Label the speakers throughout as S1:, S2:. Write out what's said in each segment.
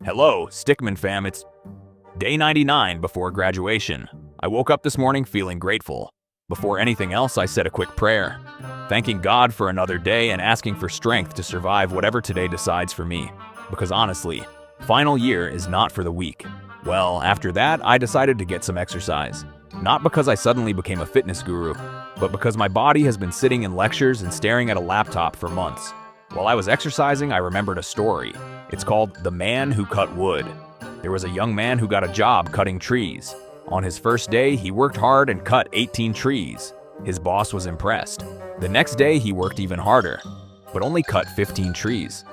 S1: Hello, Stickman fam, it's day 99 before graduation. I woke up this morning feeling grateful. Before anything else, I said a quick prayer, thanking God for another day and asking for strength to survive whatever today decides for me. Because honestly, final year is not for the weak. Well, after that, I decided to get some exercise. Not because I suddenly became a fitness guru, but because my body has been sitting in lectures and staring at a laptop for months. While I was exercising, I remembered a story. It's called The Man Who Cut Wood. There was a young man who got a job cutting trees. On his first day, he worked hard and cut 18 trees. His boss was impressed. The next day, he worked even harder, but only cut 15 trees.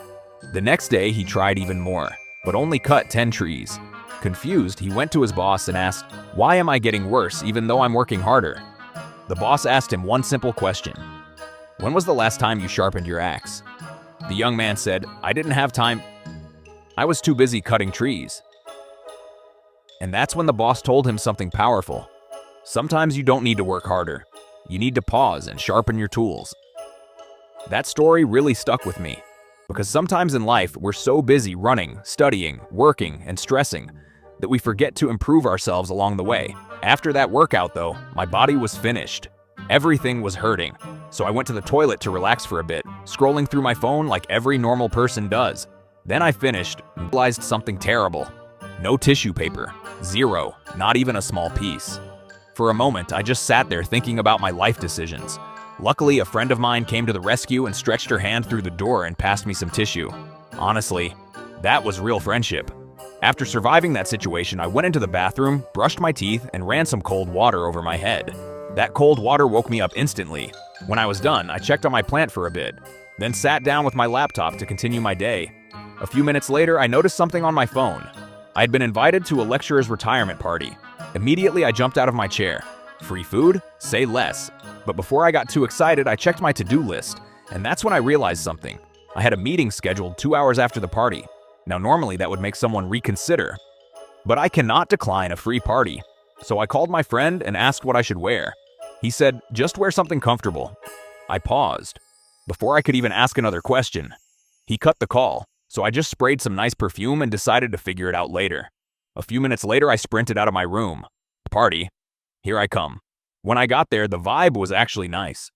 S1: The next day, he tried even more, but only cut 10 trees. Confused, he went to his boss and asked, "Why am I getting worse even though I'm working harder?" The boss asked him one simple question. "When was the last time you sharpened your axe?" The young man said, "I didn't have time. I was too busy cutting trees." And that's when the boss told him something powerful. Sometimes you don't need to work harder. You need to pause and sharpen your tools. That story really stuck with me, because sometimes in life we're so busy running, studying, working, and stressing that we forget to improve ourselves along the way. After that workout though, my body was finished. Everything was hurting, so I went to the toilet to relax for a bit, scrolling through my phone like every normal person does. Then I finished and realized something terrible. No tissue paper. Zero. Not even a small piece. For a moment, I just sat there thinking about my life decisions. Luckily, a friend of mine came to the rescue and stretched her hand through the door and passed me some tissue. Honestly, that was real friendship. After surviving that situation, I went into the bathroom, brushed my teeth, and ran some cold water over my head. That cold water woke me up instantly. When I was done, I checked on my plant for a bit, then sat down with my laptop to continue my day. A few minutes later, I noticed something on my phone. I had been invited to a lecturer's retirement party. Immediately, I jumped out of my chair. Free food? Say less. But before I got too excited, I checked my to-do list, and that's when I realized something. I had a meeting scheduled 2 hours after the party. Now, normally that would make someone reconsider, but I cannot decline a free party. So I called my friend and asked what I should wear. He said, "Just wear something comfortable." I paused. Before I could even ask another question, he cut the call. So I just sprayed some nice perfume and decided to figure it out later. A few minutes later, I sprinted out of my room. Party. Here I come. When I got there, the vibe was actually nice.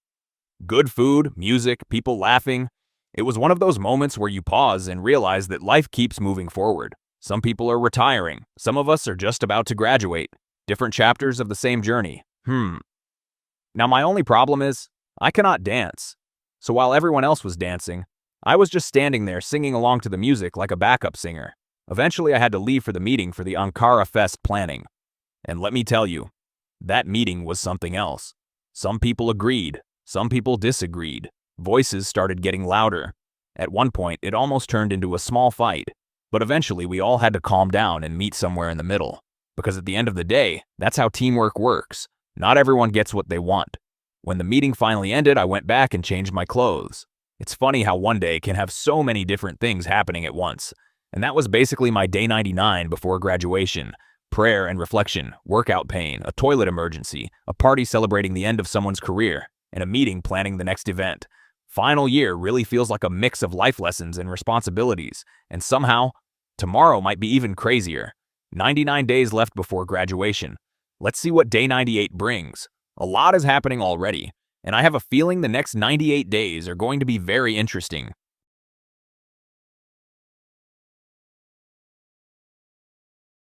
S1: Good food, music, people laughing. It was one of those moments where you pause and realize that life keeps moving forward. Some people are retiring. Some of us are just about to graduate. Different chapters of the same journey. Now my only problem is, I cannot dance. So while everyone else was dancing, I was just standing there singing along to the music like a backup singer. Eventually I had to leave for the meeting for the Ankara Fest planning. And let me tell you, that meeting was something else. Some people agreed, some people disagreed. Voices started getting louder. At one point, it almost turned into a small fight. But eventually we all had to calm down and meet somewhere in the middle. Because at the end of the day, that's how teamwork works. Not everyone gets what they want. When the meeting finally ended, I went back and changed my clothes. It's funny how one day can have so many different things happening at once. And that was basically my day 99 before graduation. Prayer and reflection, workout pain, a toilet emergency, a party celebrating the end of someone's career, and a meeting planning the next event. Final year really feels like a mix of life lessons and responsibilities. And somehow, tomorrow might be even crazier. 99 days left before graduation. Let's see what day 98 brings. A lot is happening already. And I have a feeling the next 98 days are going to be very interesting.